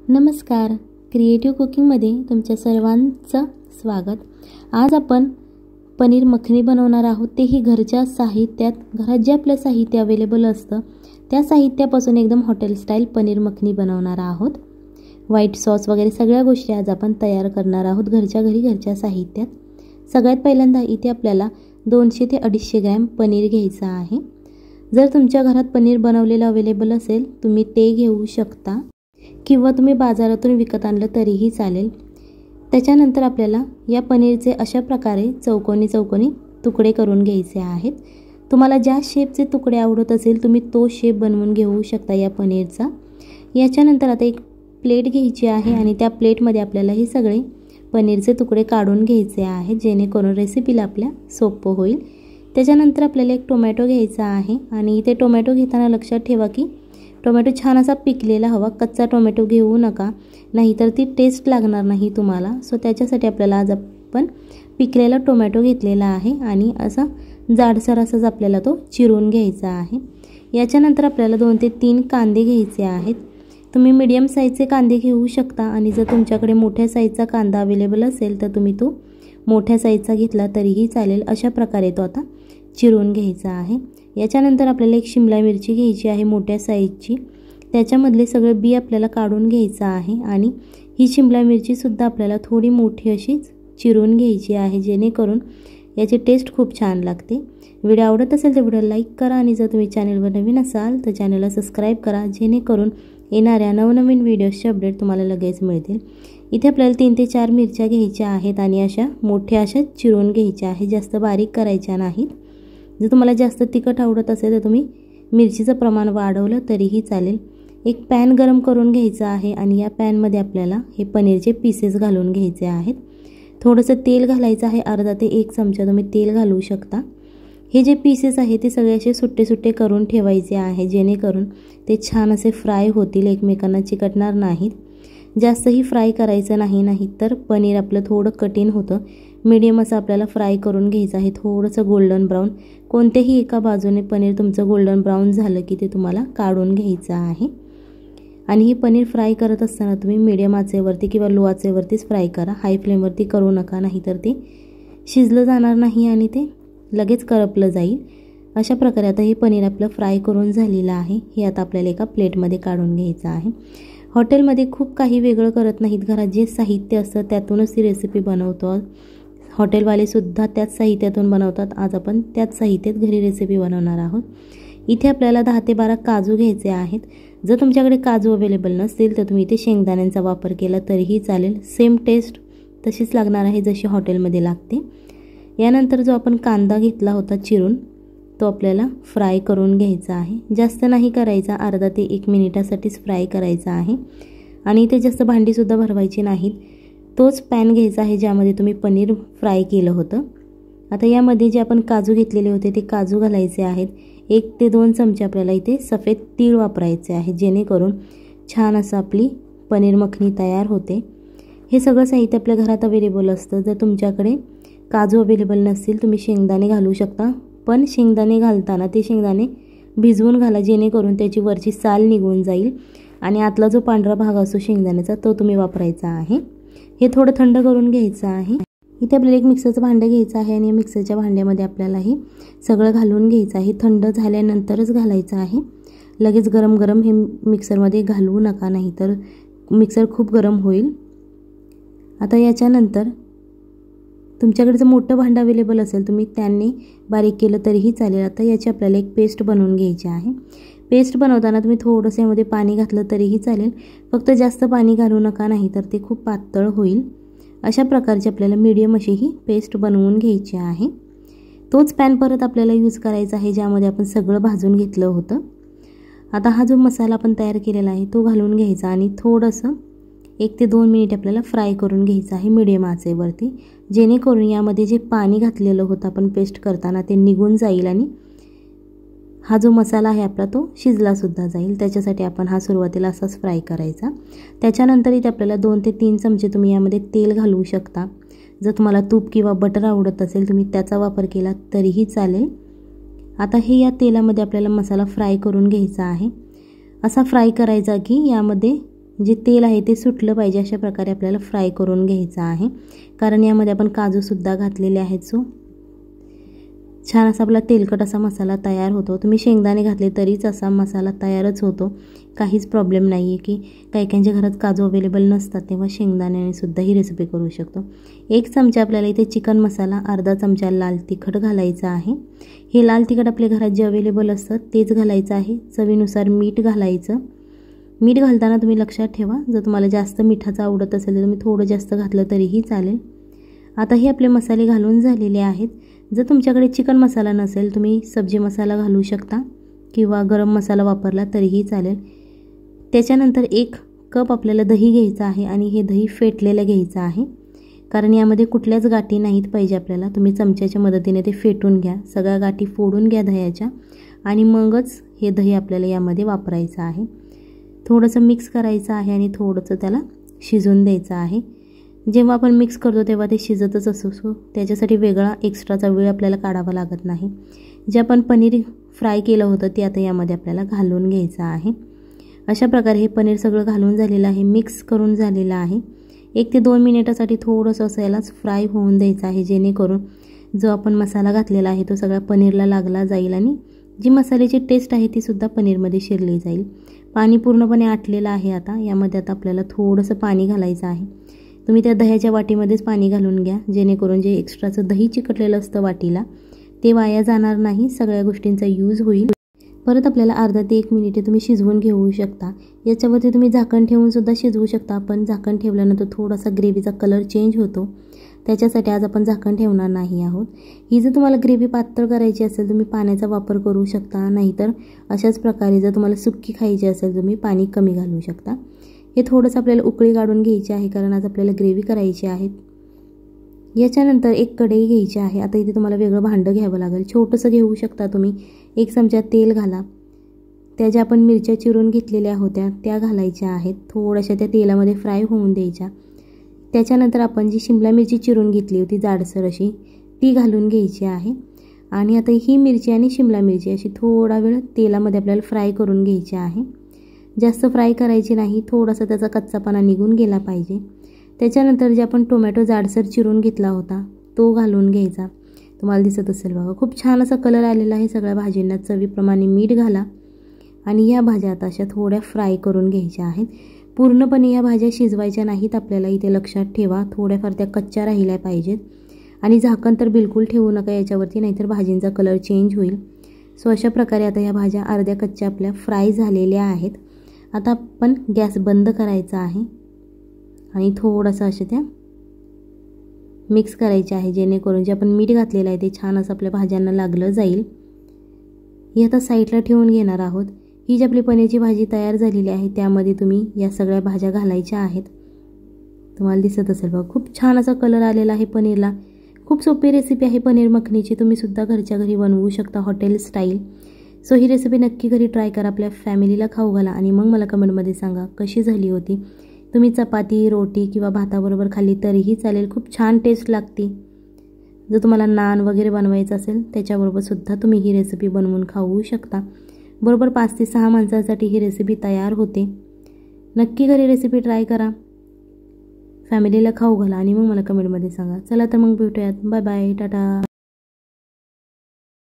नमस्कार, क्रिएटिव्ह कुकिंगमध्ये तुमच्या सर्वांचं स्वागत। आज आपण पनीर मखनी बनवणार आहोत, तेही घरच्या साहित्यात। घरात जे आपलं साहित्य अवेलेबल असतं त्या साहित्यापासून एकदम हॉटेल स्टाईल पनीर मखनी बनवणार आहोत। व्हाईट सॉस वगैरे सगळ्या गोष्टी आज आपण तयार करणार आहोत घरच्या घरी, घरच्या साहित्यात। सगळ्यात पहिल्यांदा इथे आपल्याला 200 ते 250 ग्रॅम पनीर घ्यायचं आहे। जर तुमच्या घरात पनीर बनवलेलं अवेलेबल असेल तुम्ही ते घेऊ शकता, किंवा तुम्ही बाजारातून विकत आणलं तरीही चालेल। त्याच्यानंतर आपल्याला या पनीरचे अशा प्रकारे चौकोनी चौकोनी तुकडे करून घ्यायचे आहेत। तुम्हाला ज्या शेपचे तुकडे आवडत असेल तुम्ही तो शेप बनवून घेऊ शकता या पनीरचा। याच्यानंतर आता एक प्लेट घ्यायची आहे आणि त्या प्लेटमध्ये आपल्याला हे सगळे पनीरचे तुकडे काढून घ्यायचे आहेत, जेणेकरून रेसिपीला आपल्या सोपं होईल। त्याच्यानंतर आपल्याला एक टोमॅटो घ्यायचा आहे आणि इथे टोमॅटो घेताना लक्षात ठेवा की टोमॅटो छान असा पिकलेला हवा, कच्चा टोमॅटो घेऊ नका, नाहीतर ती टेस्ट लागणार नाही तुम्हाला। सो त्याच्यासाठी आपल्याला आज आपण पिकलेला टोमॅटो घेतलेला आहे आणि असा जाडसर असाच आपल्याला तो चिरून घ्यायचा आहे। याच्यानंतर आपल्याला 2 ते 3 कांदे घ्यायचे आहेत। तुम्ही मीडियम साईजचे कांदे घेऊ शकता आणि जर तुमच्याकडे मोठ्या साईजचा कांदा अवेलेबल असेल तर तुम्ही तो मोठ्या साईजचा घेतला तरीही चालेल। अशा प्रकारे तो आता चिरून घ्यायचा आहे। याच्यानंतर आपल्याला एक शिमला मिरची घ्यायची आहे मोठ्या साईजची, त्याच्यामधले सगळे बी आपल्याला काढून घ्यायचं आहे आणि ही शिमला मिरची सुद्धा आपल्याला थोडी मोठी अशी चिरून घ्यायची आहे, जेणेकरून याची टेस्ट खूप छान लागते। व्हिडिओ आवडत असेल तर व्हिडिओ लाईक करा आणि जर तुम्ही चॅनलवर नवीन असाल तर चॅनलला सबस्क्राईब करा, जेणेकरून येणाऱ्या नवनवीन व्हिडिओजचे अपडेट तुम्हाला लगेच मिळतील। इथे आपल्याला 3 ते 4 मिरच्या घ्यायच्या आहेत आणि अशा मोठ्या अशा चिरून घ्यायच्या आहेत, जास्त बारीक करायच्या नाहीत। जर तुम्हाला जास्त तिखट आवडत असेल तर तुम्ही मिरचीचं प्रमाण वाढवलं तरीही चालेल। एक पॅन गरम करून घ्यायचा आहे आणि या पॅनमध्ये आपल्याला हे पनीरचे पीसेस घालून घ्यायचे आहेत। थोडंसं तेल घालायचं आहे, अर्धा ते 1 चमचा तुम्ही तेल घालू शकता। हे जे पीसेस आहे ते सगळे असे सुट्टे सुट्टे करून ठेवायचे आहे, जेणेकरून ते छान असे फ्राय होतील, एकमेकांना चिकटणार नाहीत। जास्तही फ्राय करायचं नाही तर पनीर आपलं थोडं कठीण होतं। मीडियम असं आपल्याला फ्राय करून घ्यायचं आहे, थोडंसं गोल्डन ब्राऊन। कोणत्याही एका बाजूने पनीर तुमचं गोल्डन ब्राऊन झालं की ते तुम्हाला काढून घ्यायचं आहे। आणि ही पनीर फ्राय करत असताना तुम्ही मीडियम आचेवरती किंवा लो आचेवरतीच फ्राय करा, हाय फ्लेमवरती करू नका, नाहीतर ते शिजलं जाणार नाही आणि ते लगेच करपलं जाईल। अशा प्रकारे आता हे पनीर आपलं फ्राय करून झालेलं आहे। हे आता आपल्याला एका प्लेटमध्ये काढून घ्यायचं आहे। हॉटेलमध्ये खूप काही वेगळं करत नाहीत, घरात जे साहित्य असतं त्यातूनच ती रेसिपी बनवतो। हॉटेलवाले सुद्धा त्याच साहित्यातून बनवतात, आज आपण त्याच साहित्यात घरी रेसिपी बनवणार आहोत। इथे आपल्याला 10 ते 12 काजू घ्यायचे आहेत। जर तुमच्याकडे काजू अवेलेबल नसतील तर तुम्ही इथे शेंगदाण्यांचा वापर केला तरीही चालेल, सेम टेस्ट तशीच लागणार आहे जशी हॉटेलमध्ये लागते। यानंतर जो आपण कांदा घेतला होता चिरून तो आपल्याला फ्राय करून घ्यायचा आहे, जास्त नाही करायचा, अर्धा ते 1 मिनिटासाठीच फ्राय करायचा आहे। आणि इथे जास्त भांडीसुद्धा भरवायची नाहीत। तोच पॅन घ्यायचा आहे ज्यामध्ये तुम्ही पनीर फ्राय केलं होतं। आता यामध्ये जे आपण काजू घेतलेले होते ते काजू घालायचे आहेत। 1 ते 2 चमचे आपल्याला इथे सफेद तीळ वापरायचे आहे, जेणेकरून छान असं आपली पनीर मखनी तयार होते। हे सगळं साहित्य आपल्या घरात अवेलेबल असतं। जर तुमच्याकडे काजू अवेलेबल नसतील तुम्ही शेंगदाणे घालू शकता, पण शेंगदाणे घालताना ते शेंगदाणे भिजवून घाला, जेणेकरून त्याची वरची साल निघून जाईल आणि आतला जो पांढरा भाग असतो शेंगदाण्याचा तो तुम्ही वापरायचा आहे। हे थोडं थंड करून घ्यायचं आहे। इथे आपल्याला एक मिक्सरचं भांडं घ्यायचं आहे आणि मिक्सरच्या भांड्यामध्ये आपल्याला हे सगळं घालून घ्यायचं आहे। थंड झाल्यानंतरच घालायचं आहे, लगेच गरम गरम हे मिक्सरमध्ये घालवू नका, नाहीतर मिक्सर खूप गरम होईल। आता याच्यानंतर तुमच्याकडे जर मोठं भांडं अवेलेबल असेल तुम्ही त्याने बारीक केलं तरीही चालेल। आता याची आपल्याला एक पेस्ट बनवून घ्यायची आहे। पेस्ट बनवताना तुम्ही थोडंसं यामध्ये पाणी घातलं तरीही चालेल, फक्त जास्त पाणी घालू नका, नाहीतर ते खूप पातळ होईल। अशा प्रकारची आपल्याला मीडियम अशी ही पेस्ट बनवून घ्यायची आहे। तोच पॅन परत आपल्याला यूज करायचा आहे ज्यामध्ये आपण सगळं भाजून घेतलं होतं। आता हा जो मसाला आपण तयार केलेला आहे तो घालून घ्यायचा आणि थोडंसं 1 ते 2 मिनिट आपल्याला फ्राय करून घ्यायचं आहे मीडियम आचेवरती, जेणेकरून यामध्ये जे पाणी घातलेलं होतं आपण पेस्ट करताना ते निघून जाईल आणि हा जो मसाला आहे आपला तो शिजला सुद्धा जाईल। त्याच्यासाठी आपण हा सुरुवातीला असाच फ्राय करायचा। त्याच्यानंतर इथे आपल्याला 2 ते 3 चमचे तुम्ही यामध्ये तेल घालू शकता। जर तुम्हाला तूप किंवा बटर आवडत असेल तुम्ही त्याचा वापर केला तरीही चालेल। आता हे या तेलामध्ये आपल्याला मसाला फ्राय करून घ्यायचा आहे। असा फ्राय करायचा की यामध्ये जे तेल आहे ते सुटलं पाहिजे, अशा प्रकारे आपल्याला फ्राय करून घ्यायचं आहे. कारण यामध्ये आपण काजूसुद्धा घातलेले आहेत. सो छान असा आपला तेलकट असा मसाला तयार होतो. तुम्ही शेंगदाणे घातले तरीच असा मसाला तयारच होतो. काहीच प्रॉब्लेम नाही आहे की काही घरात काजू अवेलेबल नसतात, तेव्हा शेंगदाण्याने सुद्धा ही रेसिपी करू शकतो. 1 चमचा आपल्याला इथे चिकन मसाला, अर्धा चमचा लाल तिखट घालायचं आहे. हे लाल तिखट आपल्या घरात जे अवेलेबल असतं तेच घालायचं आहे. चवीनुसार मीठ घालायचं. मीठ घालताना तुम्ही लक्षात ठेवा, जर तुम्हाला जास्त मिठाचं आवडत असेल तर तुम्ही थोडं जास्त घातलं तरीही चालेल. आता हे आपले मसाले घालून झालेले आहेत. जर तुमच्याकडे चिकन मसाला नसेल, तुम्ही सब्जी मसाला घालू शकता किंवा गरम मसाला वापरला तरीही चालेल. त्याच्यानंतर 1 कप आपल्याला दही घ्यायचं आहे आणि हे दही फेटलेलं घ्यायचं आहे. कारण यामध्ये कुठल्याच गाठी नाहीत पाहिजे आपल्याला. तुम्ही चमच्याच्या मदतीने ते फेटून घ्या, सगळ्या गाठी फोडून घ्या दह्याच्या आणि मगच हे दही आपल्याला यामध्ये वापरायचं आहे. थोडंसं मिक्स करायचं आहे आणि थोडंसं त्याला शिजून द्यायचं आहे. जेव्हा आपण मिक्स करतो तेव्हा ते शिजतच असतो, त्याच्यासाठी वेगळा एक्स्ट्राचा वेळ आपल्याला काढावा लागत नाही. जे आपण पनीर फ्राय केलं होतं ते आता यामध्ये आपल्याला घालून घ्यायचं आहे. अशा प्रकारे हे पनीर सगळं घालून झालेलं आहे, मिक्स करून झालेलं आहे. 1 ते 2 मिनिटासाठी थोडंसं असं यालाच फ्राय होऊन द्यायचं आहे, जेणेकरून जो आपण मसाला घातलेला आहे तो सगळा पनीरला लागला जाईल आणि जी मसाल्याची टेस्ट आहे ती सुद्धा पनीरमध्ये शिरली जाईल. पाणी पूर्णपणे आटलेलं आहे. आता यामध्ये आपल्याला थोडंसं पाणी घालायचं आहे. तुम्ही त्या दह्याच्या वाटीमध्येच पाणी घालून घ्या, जेणेकरून जे एक्स्ट्राचं दही चिकटलेलं असतं वाटीला ते वाया जाणार नाही, सगळ्या गोष्टींचा यूज होईल. परत आपल्याला अर्धा ते 1 मिनिटे तुम्ही शिजवून घेऊ शकता. याच्यावरती तुम्ही झाकण ठेवून सुद्धा शिजवू शकता, पण झाकण ठेवल्यानंतर थोडासा ग्रेव्हीचा कलर चेंज होतो, त्याच्यासाठी आज आपण झाकण ठेवणार नाही आहोत. ही जर तुम्हाला ग्रेव्ही पातळ करायची असेल तुम्ही पाण्याचा वापर करू शकता, नाहीतर अशाच प्रकारे जर तुम्हाला सुक्की खायची असेल तुम्ही पाणी कमी घालू शकता. हे थोडंसं आपल्याला उकळी काढून घ्यायची आहे, कारण आज आपल्याला ग्रेव्ही करायची आहे. याच्यानंतर 1 कढई घ्यायची आहे. आता इथे तुम्हाला वेगळं भांडं घ्यावं लागेल, छोटंसं घेऊ शकता तुम्ही. 1 चमचा तेल घाला. त्या ज्या आपण मिरच्या चिरून घेतलेल्या होत्या त्या घालायच्या आहेत, थोड्याशा त्या तेलामध्ये फ्राय होऊन द्यायच्या. त्याच्यानंतर आपण जी शिमला मिरची चिरून घेतली होती जाडसर अशी, ती घालून घ्यायची आहे. आणि आता ही मिरची आणि शिमला मिरची अशी थोडा वेळ तेलामध्ये आपल्याला फ्राय करून घ्यायची आहे. जास्त फ्राय करायची नाही, थोडासा त्याचा कच्चापणा निघून गेला पाहिजे. त्याच्यानंतर जे आपण टोमॅटो जाडसर चिरून घेतला होता तो घालून घ्यायचा. तुम्हाला दिसत असेल बघा, खूप छान असा कलर आलेला आहे सगळ्या भाजींना. चवीप्रमाणे मीठ घाला आणि या भाज्या आता अशा थोड्या फ्राय करून घ्यायच्या आहेत. पूर्णपणे या भाज्या शिजवायच्या नाहीत आपल्याला, इथे लक्षात ठेवा. थोड्याफार त्या कच्च्या राहिल्या पाहिजेत आणि झाकण तर बिलकुल ठेवू नका याच्यावरती, नाहीतर भाजींचा कलर चेंज होईल. सो अशा प्रकारे आता या भाज्या अर्ध्या कच्च्या आपल्या फ्राय झालेल्या आहेत. आता आपण गॅस बंद करायचा आहे आणि थोडंसं अशा त्या मिक्स करायचे आहे, जेणेकरून जे आपण मीठ घातलेलं आहे ते छान असं आपल्या भाज्यांना लागलं जाईल. ही आता साईडला ठेवून घेणार आहोत. ही जी आपली पनीरची भाजी तयार झालेली आहे त्यामध्ये तुम्ही या सगळ्या भाज्या घालायच्या आहेत. तुम्हाला दिसत असेल बघा, खूप छान असा कलर आलेला आहे पनीरला. खूप सोपी रेसिपी आहे पनीर मखनीची, तुम्ही सुद्धा घरच्या घरी बनवू शकता हॉटेल स्टाईल. सो ही रेसिपी नक्की घरी ट्राय करा, आपल्या फॅमिलीला खाऊ घाला आणि मग मला कमेंटमध्ये सांगा कशी झाली होती. तुम्ही चपाती, रोटी किंवा भाताबरोबर खाल्ली तरीही चालेल, खूप छान टेस्ट लागते. जर तुम्हाला नान वगैरे बनवायचं असेल त्याच्याबरोबर सुद्धा तुम्ही ही रेसिपी बनवून खाऊ शकता. बरोबर 5 ते 6 माणसांसाठी ही रेसिपी तयार होते. नक्की घरी रेसिपी ट्राय करा, फॅमिलीला खाऊ घाला आणि मग मला कमेंटमध्ये सांगा. चला तर मग भेटूयात. Bye bye, Tata.